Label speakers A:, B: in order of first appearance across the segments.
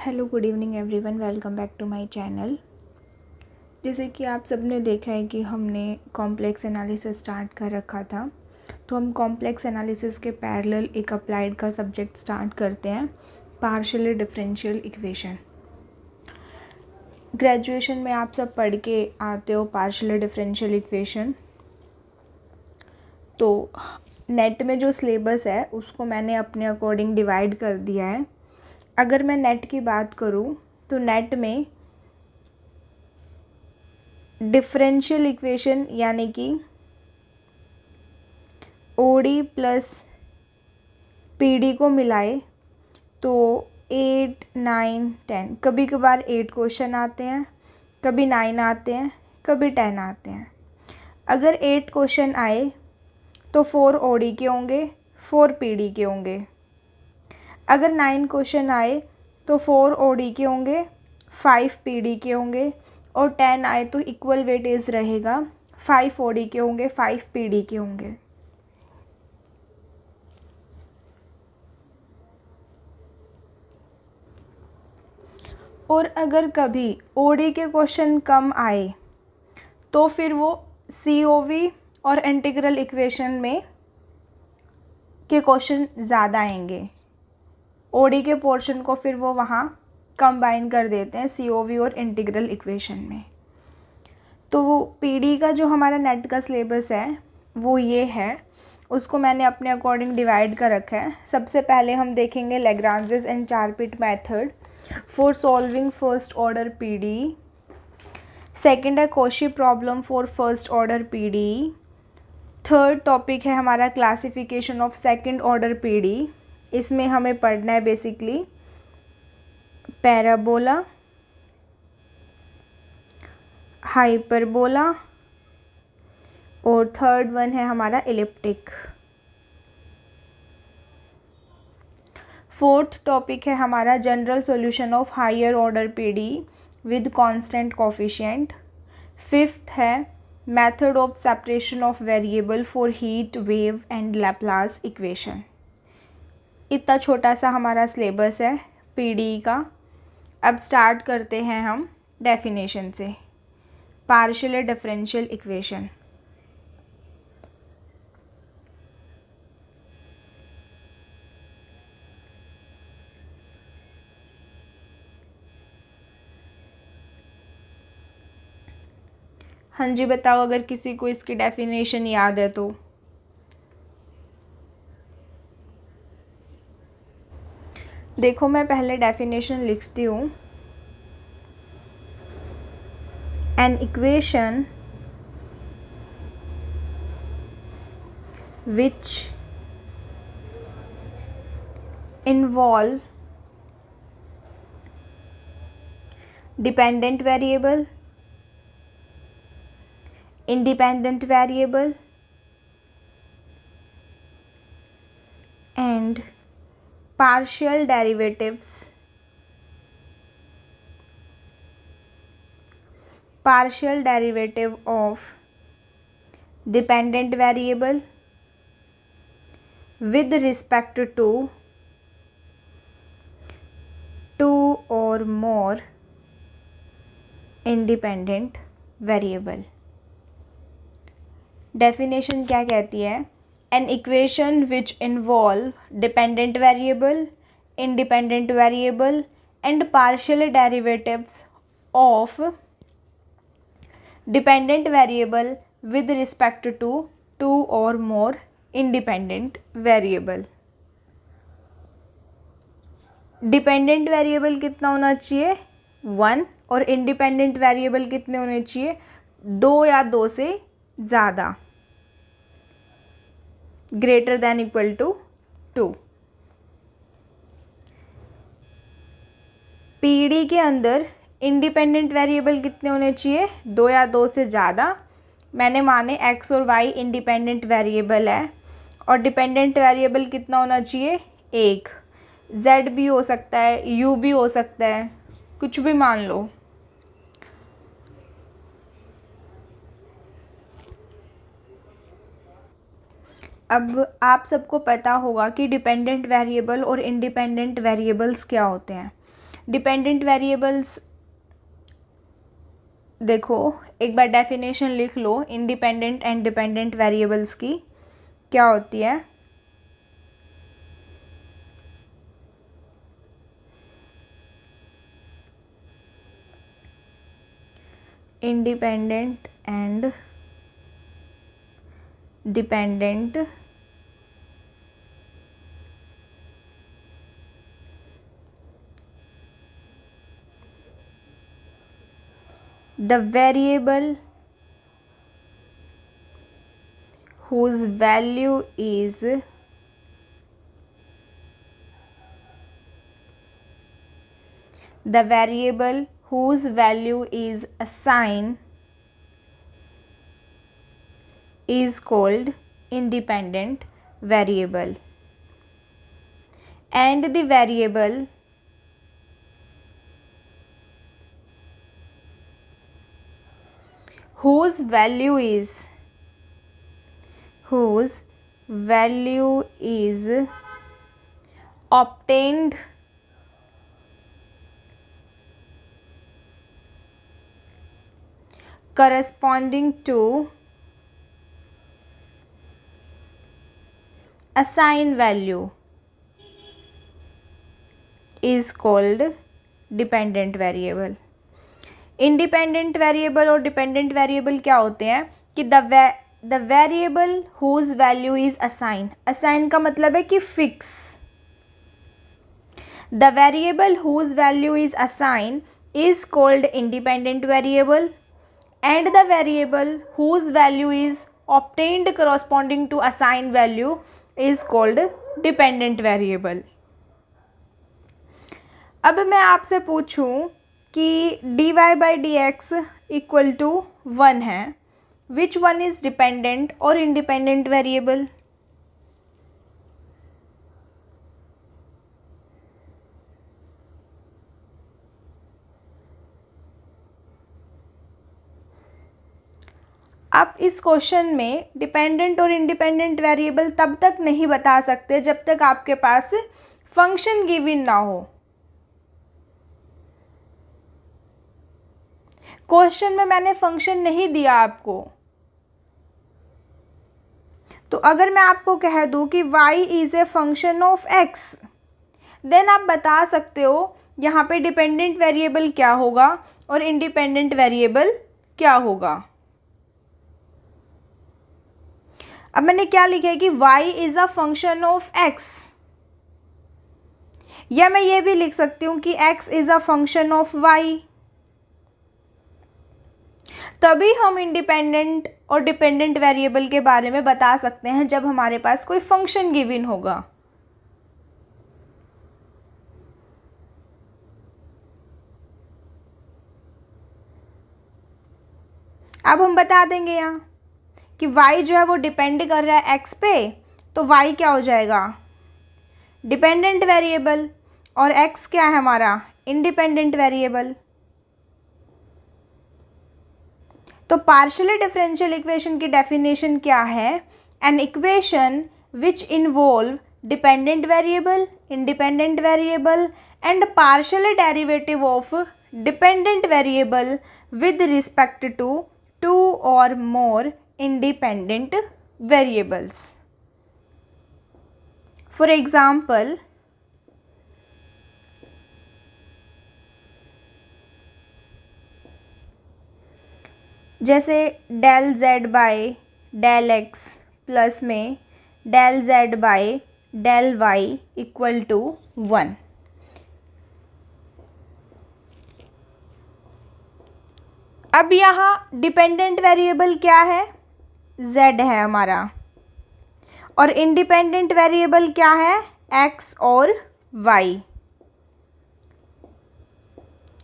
A: Hello good evening everyone, welcome back to my channel. जैसे कि आप सब ने देखा है कि हमने कॉम्प्लेक्स एनालिसिस स्टार्ट कर रखा था, तो हम कॉम्प्लेक्स एनालिसिस के पैरेलल एक अप्लाइड का सब्जेक्ट स्टार्ट करते हैं, पार्शियली डिफरेंशियल इक्वेशन। ग्रेजुएशन में आप सब पढ़ के आते हो पार्शियली डिफरेंशियल इक्वेशन। तो नेट में जो सिलेबस है उसको मैंने अपने अकॉर्डिंग डिवाइड कर दिया है। अगर मैं नेट की बात करूँ तो नेट में डिफरेंशियल इक्वेशन यानी कि ओडी प्लस पीडी को मिलाए तो 8, 9, 10, कभी कभार 8 क्वेश्चन आते हैं, कभी 9 आते हैं, कभी 10 आते हैं। अगर 8 क्वेश्चन आए तो 4 ओडी के होंगे, 4 पीडी के होंगे। अगर 9 क्वेश्चन आए तो 4 ओडी के होंगे, 5 पीडी के होंगे, और 10 आए तो इक्वल वेटेज रहेगा, 5 ओडी के होंगे, 5 पीडी के होंगे। और अगर कभी ओडी के क्वेश्चन कम आए तो फिर वो सीओवी और इंटीग्रल इक्वेशन में के क्वेश्चन ज़्यादा आएंगे। ओडी के पोर्शन को फिर वो वहाँ कंबाइन कर देते हैं सीओवी और इंटीग्रल इक्वेशन में। तो पीडी का जो हमारा नेट का सिलेबस है वो ये है, उसको मैंने अपने अकॉर्डिंग डिवाइड कर रखा है। सबसे पहले हम देखेंगे Lagrange's and Charpit method for solving first order PD. Second है Cauchy problem for first order PD. Third topic है हमारा classification of second order PD. इसमें हमें पढ़ना है बेसिकली पैराबोला, हाइपरबोला, और थर्ड वन है हमारा इलिप्टिक। फोर्थ टॉपिक है हमारा general solution of higher order PD with constant coefficient. Fifth है method of separation of variable for heat wave and Laplace equation. इतना छोटा सा हमारा सिलेबस है पीडी का। अब स्टार्ट करते हैं हम डेफिनेशन से। Partially differential equation. हाँ जी, बताओ अगर किसी को इसकी डेफिनेशन याद है तो। देखो मैं पहले डेफिनेशन लिखती हूँ। An equation which involve dependent variable, independent variable and partial derivatives, partial derivative of dependent variable with respect to two or more independent variable। Definition क्या कहती है? An equation which involve dependent variable, independent variable and partial derivatives of dependent variable with respect to two or more independent variable। Dependent variable कितना होना चाहिए? 1। और independent variable कितने होने चाहिए? 2 या 2 से ज़्यादा, greater than equal to 2। PD के अंदर इंडिपेंडेंट वेरिएबल कितने होने चाहिए? 2 या 2 से ज़्यादा। मैंने माने x और y इंडिपेंडेंट वेरिएबल है, और डिपेंडेंट वेरिएबल कितना होना चाहिए? 1। z भी हो सकता है, u भी हो सकता है, कुछ भी मान लो। अब आप सबको पता होगा कि डिपेंडेंट वेरिएबल और इंडिपेंडेंट वेरिएबल्स क्या होते हैं। डिपेंडेंट वेरिएबल्स, देखो एक बार डेफिनेशन लिख लो इंडिपेंडेंट एंड डिपेंडेंट वेरिएबल्स की क्या होती है। Independent and dependent the variable whose value is assigned is called independent variable, and the variable whose value is obtained corresponding to assigned value is called dependent variable. Independent variable और dependent variable क्या होते हैं कि the variable whose value is assign, assign का मतलब है कि fix, the variable whose value is assign is called independent variable, and the variable whose value is obtained corresponding to assign value is called dependent variable. अब मैं आपसे पूछूं कि dy by D x equal to 1 है, which one is dependent और independent variable? आप इस question में डिपेंडेंट और इंडिपेंडेंट वेरिएबल तब तक नहीं बता सकते जब तक आपके पास फंक्शन गिवन ना हो। क्वेश्चन में मैंने फंक्शन नहीं दिया आपको, तो अगर मैं आपको कह दूं कि y is a function of x, then आप बता सकते हो यहाँ पे डिपेंडेंट वेरिएबल क्या होगा और इंडिपेंडेंट वेरिएबल क्या होगा। अब मैंने क्या लिखा है कि y is a function of x, या मैं ये भी लिख सकती हूँ कि x is a function of y। तभी हम इंडिपेंडेंट और डिपेंडेंट वेरिएबल के बारे में बता सकते हैं जब हमारे पास कोई फंक्शन गिवन होगा। अब हम बता देंगे यहाँ कि y जो है वो डिपेंड कर रहा है x पे, तो y क्या हो जाएगा, डिपेंडेंट वेरिएबल, और x क्या है हमारा, इंडिपेंडेंट वेरिएबल। तो पार्शियली डिफरेंशियल इक्वेशन की डेफिनेशन क्या है, an equation which involve dependent variable, independent variable and partially derivative of dependent variable with respect to two और more independent variables. For example, जैसे del z by del x plus में del z by del y equal to 1। अब यहाँ dependent variable क्या है, z है हमारा, और इंडिपेंडेंट वेरिएबल क्या है, x और y।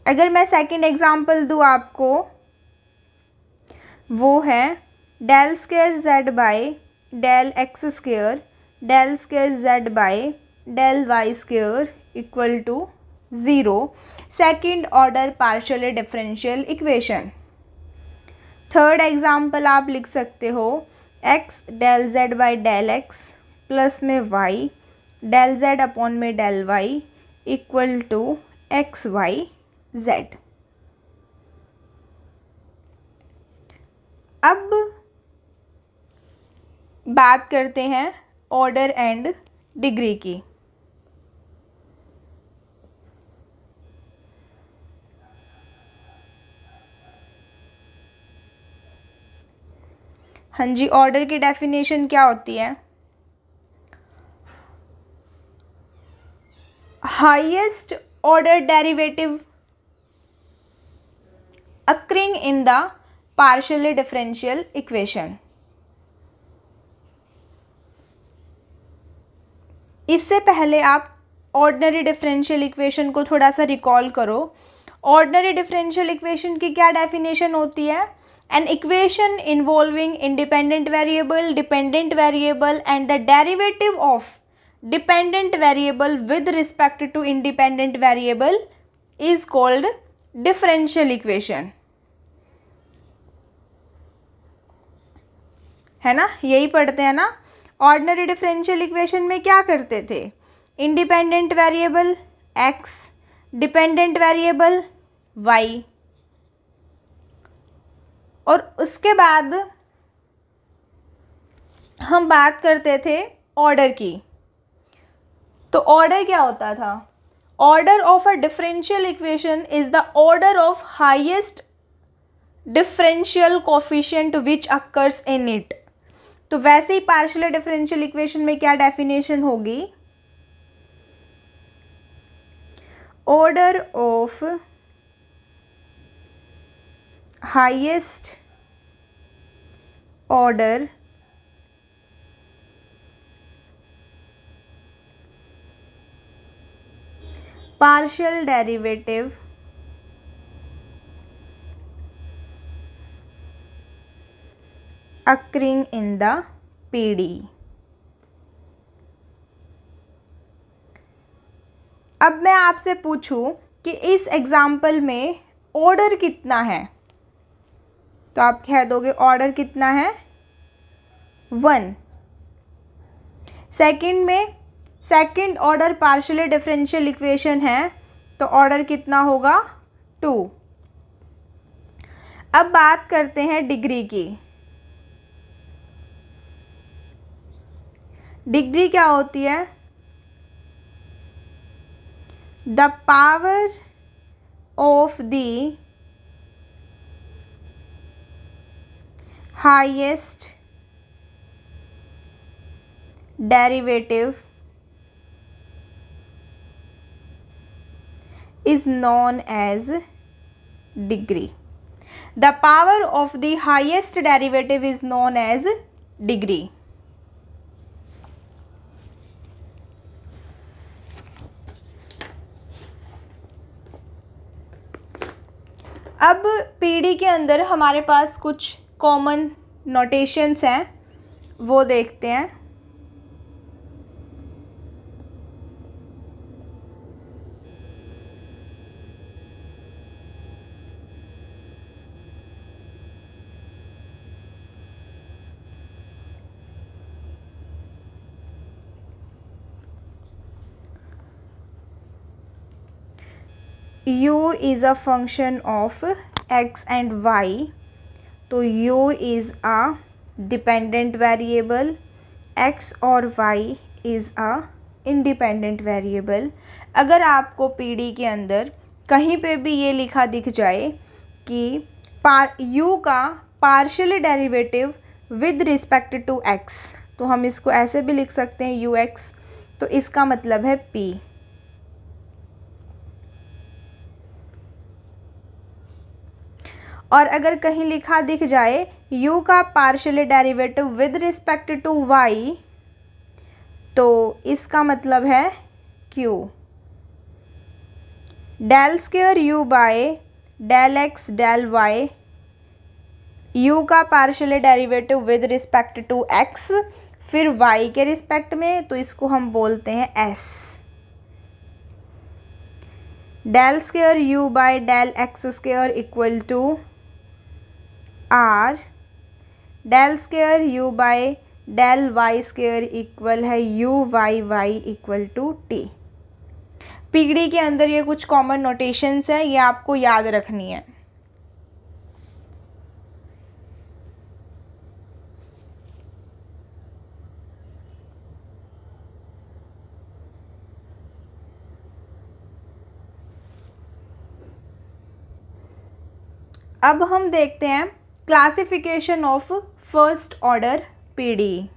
A: अगर मैं सेकंड एग्जांपल दूँ आपको, वो है del square z by del X square del square z by del Y square equal to 0, second order partially differential equation. Third example आप लिख सकते हो x del z by del x plus में y del z upon में del y equal to x Y Z. अब बात करते हैं ऑर्डर एंड डिग्री की। हाँ जी, ऑर्डर की डेफिनेशन क्या होती है? Highest order derivative occurring in the partially differential equation। इससे पहले आप ऑर्डिनरी डिफरेंशियल इक्वेशन को थोड़ा सा रिकॉल करो। ऑर्डिनरी डिफरेंशियल इक्वेशन की क्या डेफिनेशन होती है? An equation involving independent variable, dependent variable and the derivative of dependent variable with respect to independent variable is called differential equation, है ना? यही पढ़ते हैं ना। ऑर्डिनरी डिफरेंशियल इक्वेशन में क्या करते थे? Independent variable x, dependent variable y, और उसके बाद हम बात करते थे ऑर्डर की। तो ऑर्डर क्या होता था? Order of a differential equation is the order of highest differential coefficient which occurs in it. तो वैसे ही पार्शियल डिफरेंशियल इक्वेशन में क्या डेफिनेशन होगी? Order of highest order partial derivative occurring in the PD। अब मैं आपसे पूछूं कि इस एग्जाम्पल में ऑर्डर कितना है, तो आप कह दोगे ऑर्डर कितना है? 1। सेकंड में second order partially differential equation है, तो ऑर्डर कितना होगा? 2। अब बात करते हैं डिग्री की। डिग्री क्या होती है? The power of the highest derivative is known as degree। The power of the highest derivative is known as degree। अब पीडी के अंदर हमारे पास कुछ कॉमन नोटेशंस हैं, वो देखते हैं। u is a function of x and y, तो u is a dependent variable, x और y is a independent variable। अगर आपको पीडी के अंदर कहीं पे भी ये लिखा दिख जाए कि u का partial derivative with respect to x, तो हम इसको ऐसे भी लिख सकते हैं ux, तो इसका मतलब है p। और अगर कहीं लिखा दिख जाए u का partial derivative with respect to y, तो इसका मतलब है q। Del square u by del x del y, u का partial derivative with respect to x फिर y के रिस्पेक्ट में, तो इसको हम बोलते हैं s। Del square u by del x square equal to r, del square u by del y square equal है u y y equal to t। PD के अंदर ये कुछ कॉमन नोटेशंस है, ये आपको याद रखनी है। अब हम देखते हैं classification of first order PD.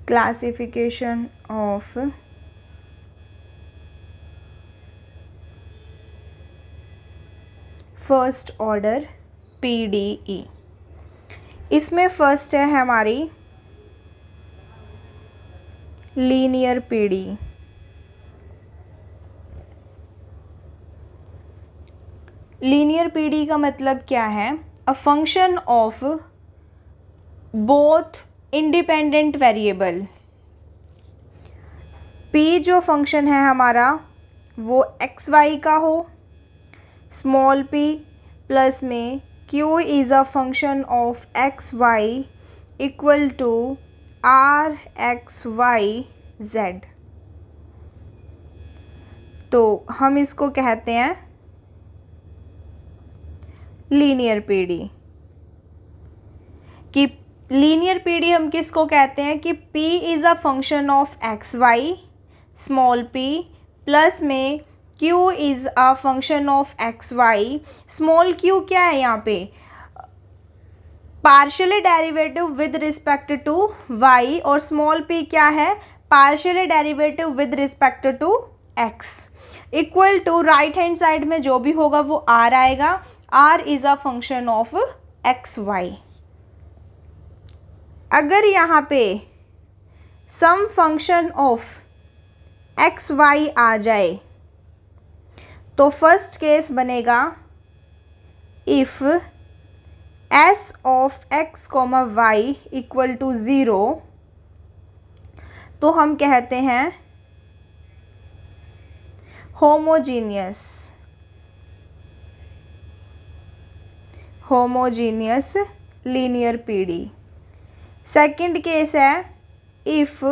A: Classification of first order PDE. इसमें फर्स्ट है हमारी लीनियर पीडी। लीनियर पीडी का मतलब क्या है? A function of both independent variable. P जो फंक्शन है हमारा वो एक्स वाई का हो, स्मॉल पी प्लस में q is a function of x Y equal to R X Y Z. तो हम इसको कहते हैं लीनियर पीडी। कि लीनियर पीडी हम किसको कहते हैं? कि p is a function of x Y small p plus में q is a function of x Y. Small q क्या है यहाँ पे? Partially derivative with respect to y, और स्मॉल p क्या है? Partially derivative with respect to x। Equal to right hand side में जो भी होगा वो r आएगा। r is a function of x Y. अगर यहाँ पे some function of x Y आ जाए तो फर्स्ट केस बनेगा if S of X comma Y equal to zero, तो हम कहते हैं homogeneous linear PD. Second case है if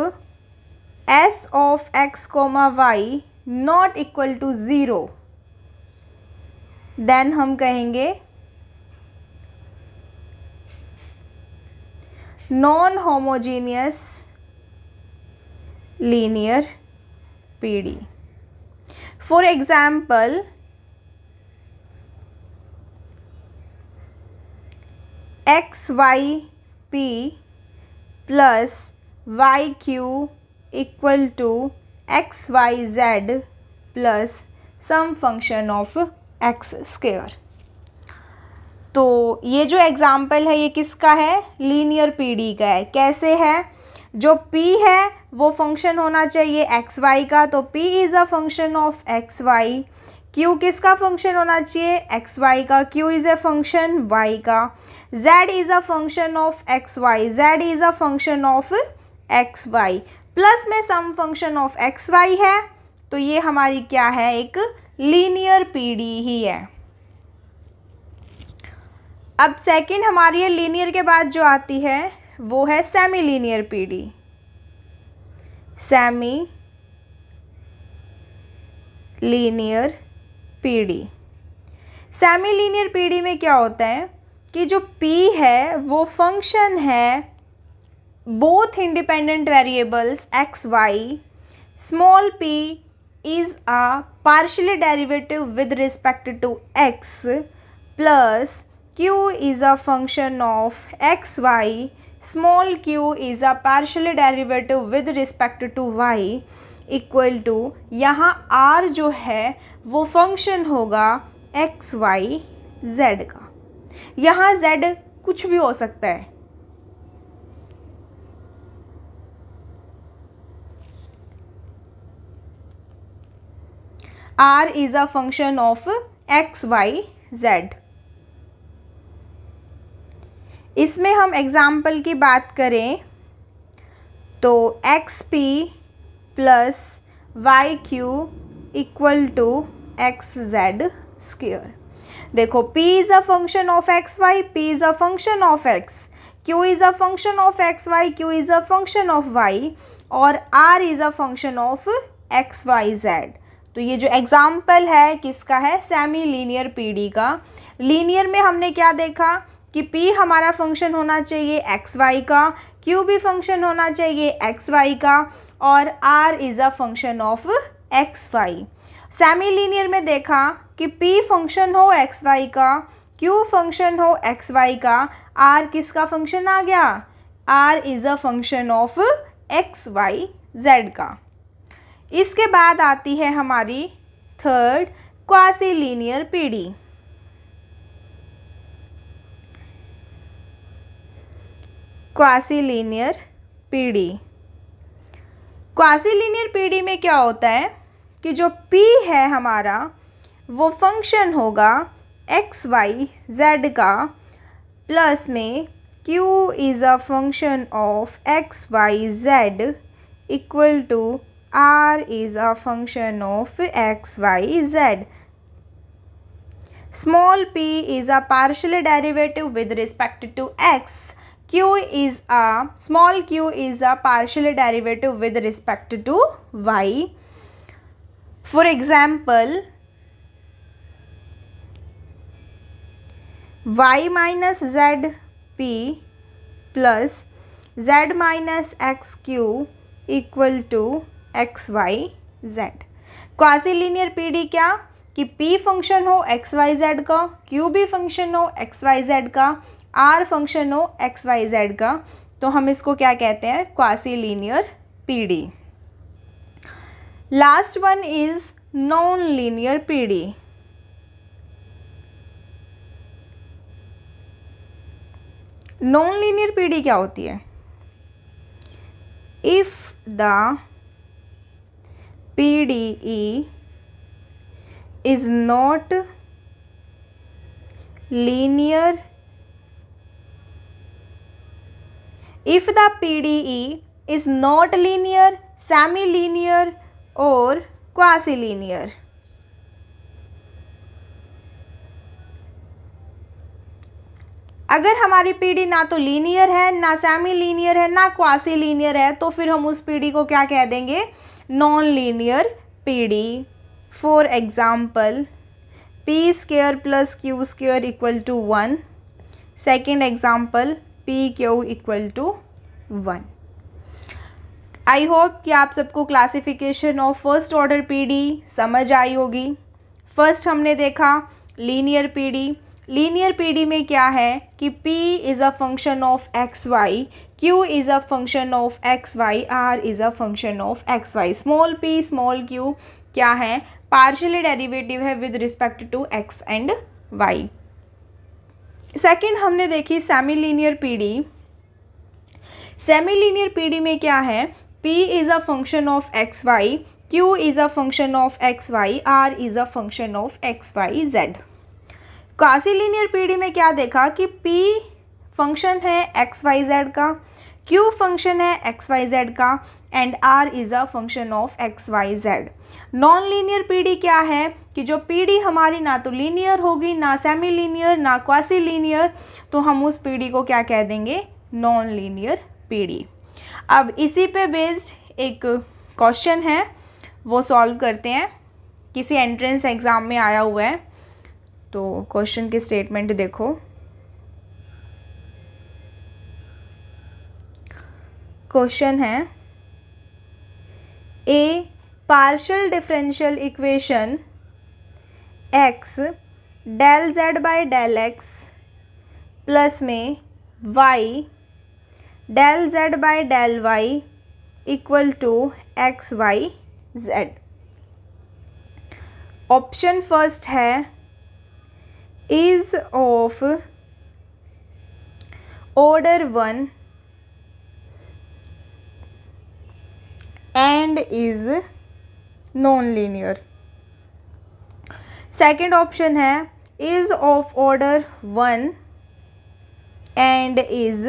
A: S of X comma Y not equal to zero, then हम कहेंगे non homogeneous linear PD. For example X Y P plus Y Q equal to x Y Z plus some function of X square. तो ये जो example है ये किसका है? Linear PD का है। कैसे है? जो p है वो फंक्शन होना चाहिए एक्स वाई का, तो p is a function of x Y. q किसका फंक्शन होना चाहिए? एक्स वाई का, q is a function y का। z is a function of x Y, z is a function of x Y plus में some function of x Y है। तो ये हमारी क्या है? एक लीनियर पीडी ही है। अब सेकंड हमारी ये लीनियर के बाद जो आती है वो है semi linear PD. Semi linear PD. Semi linear PD में क्या होता है कि जो p है वो फंक्शन है both independent variables X Y. Small p is a partially derivative with respect to x plus q is a function of x y, small q is a partially derivative with respect to y equal to यहाँ r जो है वो function होगा x y z का। यहाँ z कुछ भी हो सकता है। r is a function of x y z। इसमें हम एग्ज़ाम्पल की बात करें तो X P plus Y Q equal to X Z square. देखो P is a function of x Y, P is a function of X, Q is a function of x Y, Q is a function of Y, और R is a function of x Y Z. तो ये जो example है किसका है, semi linear PD का। Linear में हमने क्या देखा कि P हमारा फंक्शन होना चाहिए एक्स वाई का, Q भी फंक्शन होना चाहिए एक्स वाई का, और R is a function of x Y. Semi linear में देखा कि P फंक्शन हो एक्स वाई का, Q फंक्शन हो एक्स वाई का, R किसका फंक्शन आ गया, R is a function of x Y Z का। इसके बाद आती है हमारी third quasi linear PD. Quasi linear PD, quasi linear PD में क्या होता है कि जो P है हमारा वो फंक्शन होगा एक्स वाई जेड का, प्लस में Q is a function of x Y Z equal to R is a function of x Y Z. Small p is a partial derivative with respect to x. Small q is a partial derivative with respect to y. For example, y minus z p plus z minus x q equal to x y z. Quasi linear PD क्या कि P function हो X Y Z का, Q भी function हो X Y Z का, R function हो X Y Z का, तो हम इसको क्या कहते हैं, quasi linear PD. Last one is non linear PD. Non linear PD क्या होती है, if the PDE is not linear, if the PDE is not linear, semi-linear or quasi-linear। अगर हमारी पीडी ना तो लीनियर है, ना सेमी लीनियर है, ना क्वासी लीनियर है, तो फिर हम उस पीडी को क्या कह देंगे, non linear PD. For example P square plus Q square equal to 1। Second example P Q equal to 1। I hope कि आप सबको classification of first order PD समझ आई होगी। फर्स्ट हमने देखा लीनियर पीडी। लीनियर पीडी में क्या है कि P is a function of x Y, Q is a function of x y, R is a function of x Y. Small p small q क्या है, पार्शियली डेरिवेटिव है with respect to x and y। Second हमने देखी semi linear PD. Semi linear PD में क्या है, P is a function of x Y, Q is a function of x y, R is a function of x Y z. Quasi linear PD में क्या देखा कि P function है x Y Z का, Q function है x Y Z का, and R is a function of x Y z. Non linear PD क्या है कि जो पीडी हमारी ना तो लीनियर होगी, ना सेमी लीनियर, ना क्वासी लीनियर, तो हम उस पीडी को क्या कह देंगे, नॉन लीनियर पीडी। अब इसी पे बेस्ड एक क्वेश्चन है, वो सॉल्व करते हैं। किसी एंट्रेंस एग्ज़ाम में आया हुआ है, तो क्वेश्चन की स्टेटमेंट देखो। क्वेश्चन है a partial differential equation x del z by del x plus में y del z by del y equal to x Y z. Option first है is of order 1 and is non-linear। Second option है is of order 1 and is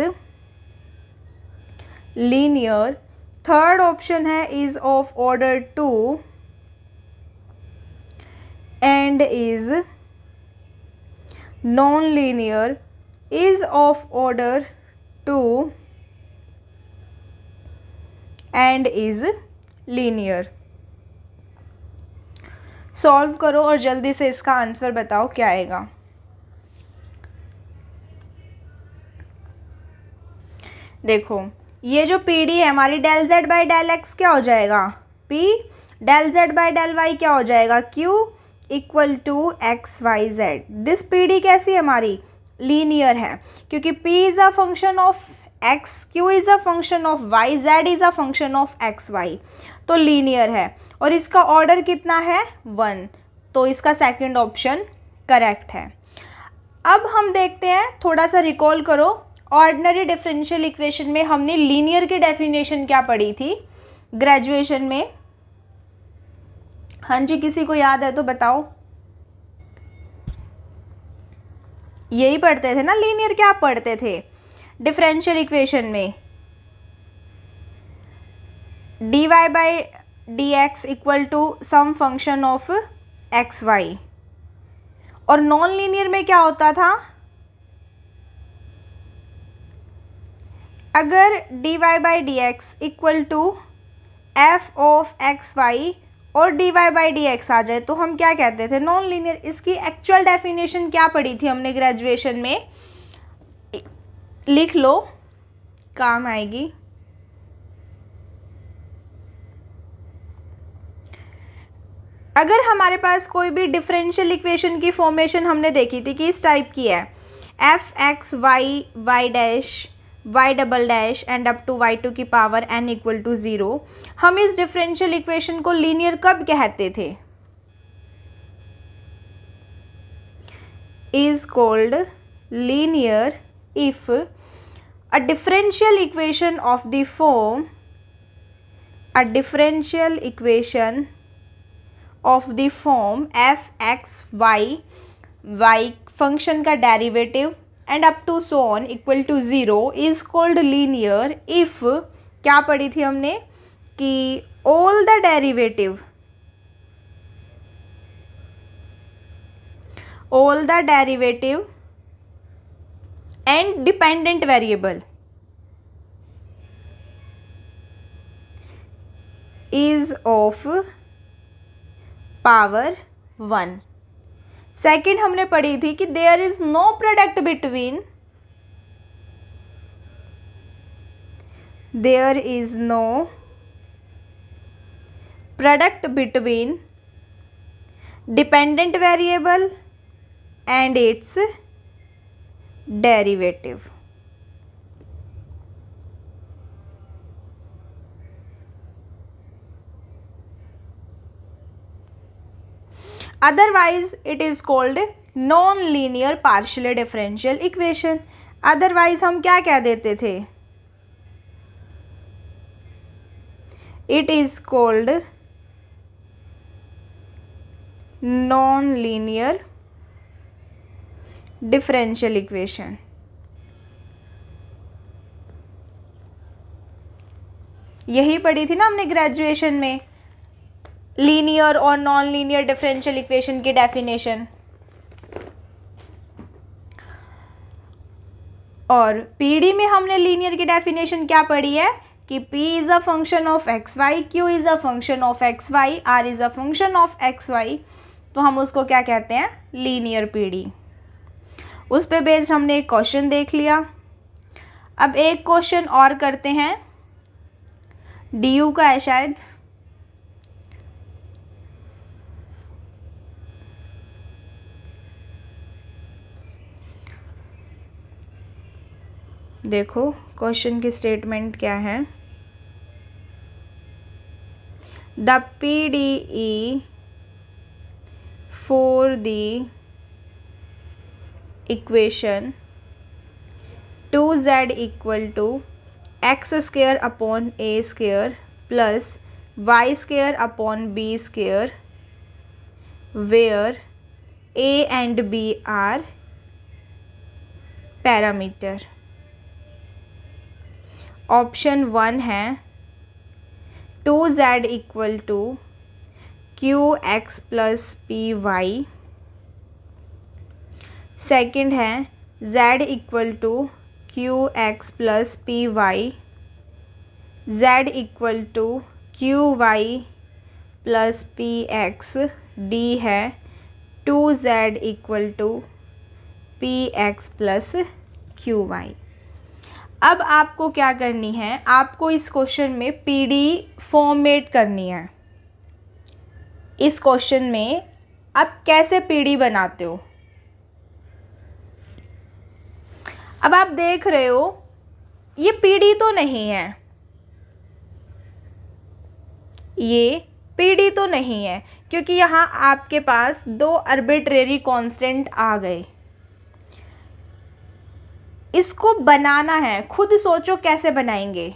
A: linear। Third option है is of order 2 and is non-linear is of order 2 and is linear। Solve करो और जल्दी से इसका answer बताओ क्या आएगा। देखो ये जो पी डी है हमारी del z by del x क्या हो जाएगा, P del z by del y क्या हो जाएगा, Q equal to x Y z. This P D कैसी है हमारी, लीनियर है, क्योंकि P is a function of x, Q is a function of y, z is a function of x y, तो linear है। और इसका ऑर्डर कितना है, 1, तो इसका सेकंड ऑप्शन करेक्ट है। अब हम देखते हैं, थोड़ा सा रिकॉल करो, ऑर्डिनरी डिफरेंशियल इक्वेशन में हमने लीनियर की डेफिनेशन क्या पढ़ी थी ग्रेजुएशन में। हाँ जी, किसी को याद है तो बताओ। यही पढ़ते थे ना, लीनियर क्या पढ़ते थे डिफरेंशियल इक्वेशन में, dy by D x equal to some function of x y. और नॉन लीनियर में क्या होता था, अगर dy by D x equal to f of x y और dy बाई डी एक्स आ जाए तो हम क्या कहते थे, नॉन लीनियर। इसकी एक्चुअल डेफिनेशन क्या पढ़ी थी हमने ग्रेजुएशन में, लिख लो, काम आएगी। अगर हमारे पास कोई भी डिफरेंशियल इक्वेशन की फॉर्मेशन हमने देखी थी कि इस टाइप की है, f x y y dash y double dash and up to y two की पावर एन इक्वल टू 0, हम इस डिफरेंशियल इक्वेशन को लीनियर कब कहते थे, is called linear if a differential equation of the form, a differential equation of the form f x y, y function का derivative and up to so on equal to 0 is called linear if, क्या पढ़ी थी हमने कि all the derivative, all the derivative and dependent variable is of power 1। Second हमने पढ़ी थी कि there is no product between, there is no product between dependent variable and it's derivative. Otherwise it is called non-linear partially differential equation। Otherwise हम क्या कह देते थे, it is called non-linear differential equation। यही पढ़ी थी ना हमने ग्रेजुएशन में, लीनियर और नॉन लीनियर डिफरेंशियल इक्वेशन की डेफिनेशन। और पीडी में हमने लीनियर की डेफिनेशन क्या पढ़ी है कि p is a function of x Y, q is a function of x y, r is a function of x y, तो हम उसको क्या कहते हैं, लीनियर पीडी। उस पे बेस्ड हमने एक क्वेश्चन देख लिया। अब एक क्वेश्चन और करते हैं, डी का है शायद, देखो क्वेश्चन की स्टेटमेंट क्या है, the PDE for the equation 2z equal to x square upon a square plus y square upon b square, where a and b are parameter. Option 1 है 2z equal to q x plus p y. Second है z equal to q x plus p y, z equal to q y plus p x, D है 2z equal to p x plus q y. अब आपको क्या करनी है, आपको इस question में पीडी फॉर्मेट करनी है। इस क्वेश्चन में आप कैसे पीडी बनाते हो, अब आप देख रहे हो ये पीडी तो नहीं है, ये पीडी तो नहीं है क्योंकि यहाँ आपके पास दो आर्बिट्रेरी कांस्टेंट आ गए। इसको बनाना है, खुद सोचो कैसे बनाएंगे।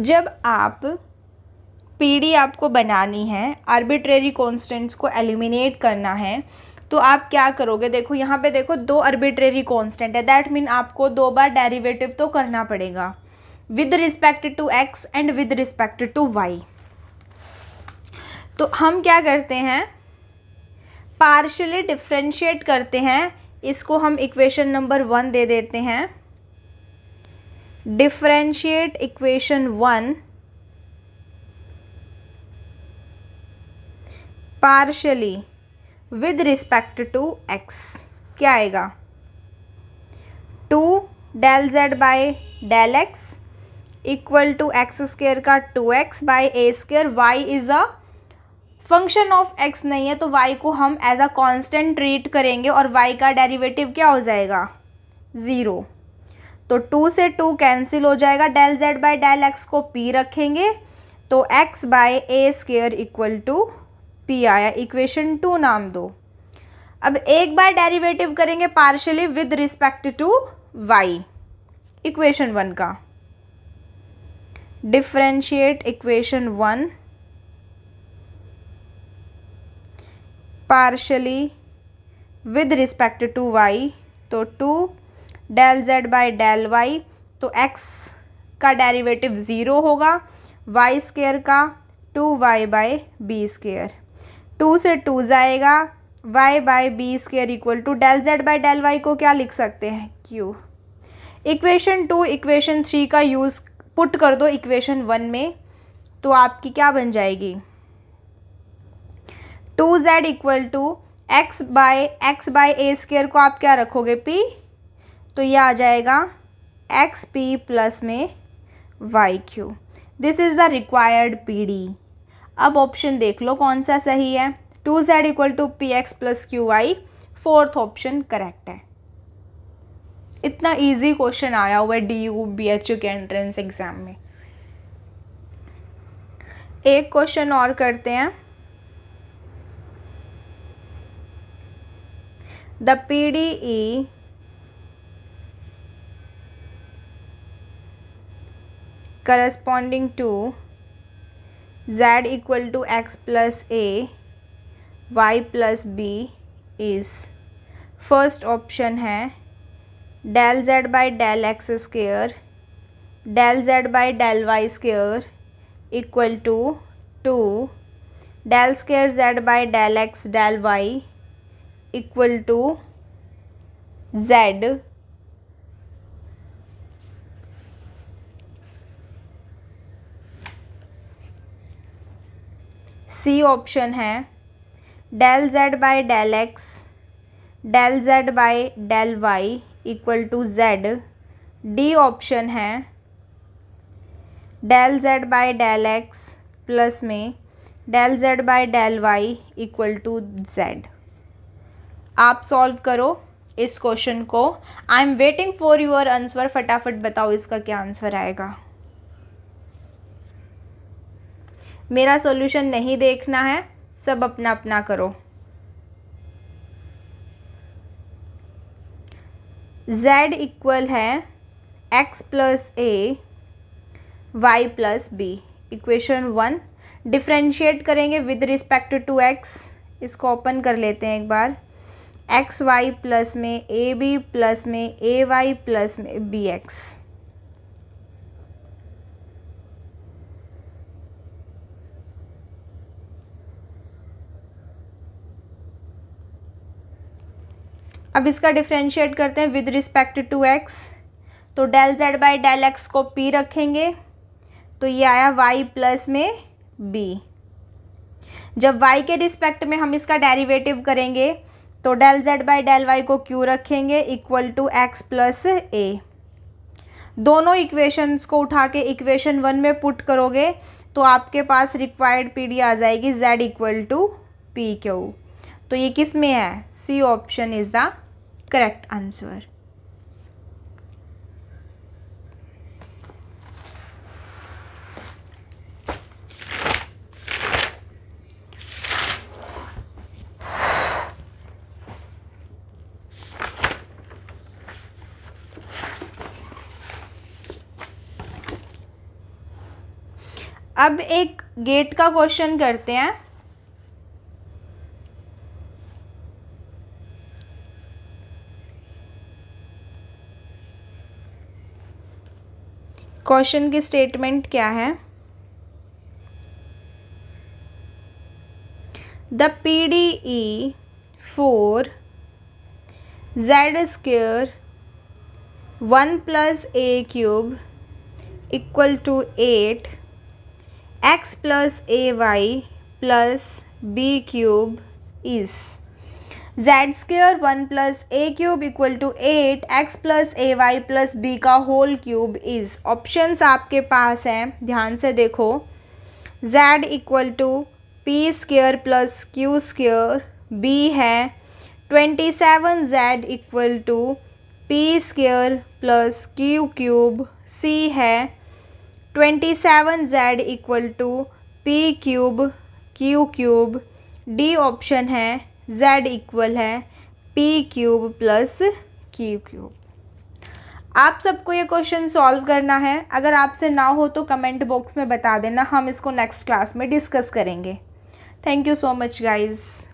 A: जब आप पीडी आपको बनानी है, आर्बिट्रेरी कांस्टेंट्स को एलिमिनेट करना है, तो आप क्या करोगे, देखो यहाँ पे देखो दो आर्बिट्रेरी कांस्टेंट है, दैट मीन आपको दो बार डेरिवेटिव तो करना पड़ेगा with respect to x and with respect to y। तो हम क्या करते हैं, पार्शियली डिफ्रेंशिएट करते हैं, इसको हम इक्वेशन नंबर 1 दे देते हैं। Differentiate equation 1 partially with respect to x, क्या आएगा 2 del z by del x equal to x square का 2x by a square. y is a function of x नहीं है तो y को हम एज अ कांस्टेंट ट्रीट करेंगे और y का डेरिवेटिव क्या हो जाएगा 0। तो 2 से 2 कैंसिल हो जाएगा, del z by del x को p रखेंगे तो x by a square equal to p आया, इक्वेशन 2 नाम दो। अब एक बार डेरिवेटिव करेंगे partially with respect to y, equation 1 का। Differentiate equation 1 partially with respect to y, तो 2 del z by del y, तो x का डेरिवेटिव 0 होगा, y स्क्वायर का 2y बाई बी स्क्वायर, 2 से 2 जाएगा, y by b square equal to del z by del y को क्या लिख सकते हैं q। इक्वेशन 2 इक्वेशन 3 का यूज़ पुट कर दो इक्वेशन 1 में, तो आपकी क्या बन जाएगी 2z equal to x by a square को आप क्या रखोगे p, तो ये आ जाएगा एक्स पी प्लस में y q. This is the required P D. अब ऑप्शन देख लो कौन सा सही है, 2z equal to p x plus q y, fourth option correct है। इतना इजी क्वेश्चन आया हुआ है DU BHU के एंट्रेंस एग्जाम में। एक क्वेश्चन और करते हैं। The PDE corresponding to z equal to x plus a y plus b is, first option है del z by del x square del z by del y square equal to 2 del square z by del x del y equal to z। C option है del z by del x del z by del y equal to z। D option है del z by del x plus में del z by del y equal to z। आप solve करो इस question को। I am waiting for your answer. फटाफट बताओ इसका क्या आंसर आएगा। मेरा सॉल्यूशन नहीं देखना है, सब अपना अपना करो। z इक्वल है x plus a y plus b, equation 1। Differentiate करेंगे विद रिस्पेक्ट टू x, इसको ओपन कर लेते हैं एक बार। एक्स वाई प्लस में ए बी प्लस में ए वाई प्लस में बी एक्स। अब इसका डिफ्रेंशिएट करते हैं विद रिस्पेक्ट टू एक्स। तो del z by del x को पी रखेंगे तो ये आया वाई प्लस में बी। जब y के रिस्पेक्ट में हम इसका डेरिवेटिव करेंगे तो del z by del y को q रखेंगे equal to x plus a. दोनों इक्वेशंस को उठा के इक्वेशन 1 में पुट करोगे तो आपके पास रिक्वायर्ड पीडी आ जाएगी z equal to p q. तो ये किस में है? C option is the correct answer. अब एक गेट का क्वेश्चन करते हैं। क्वेश्चन की स्टेटमेंट क्या है? The PDE for z square 1 plus a cube equal to 8 x plus ay plus b cube is z square 1 plus a cube equal to 8 x plus ay plus b का whole cube is. Options आपके पास हैं, ध्यान से देखो। z equal to p square plus q square, b है 27z equal to p square plus q cube, c है 27z equal to p cube q cube, D option है z equal है p cube plus q cube. आप सबको ये question solve करना है। अगर आपसे ना हो तो कमेंट बॉक्स में बता देना, हम इसको नेक्स्ट क्लास में डिस्कस करेंगे। Thank you so much guys.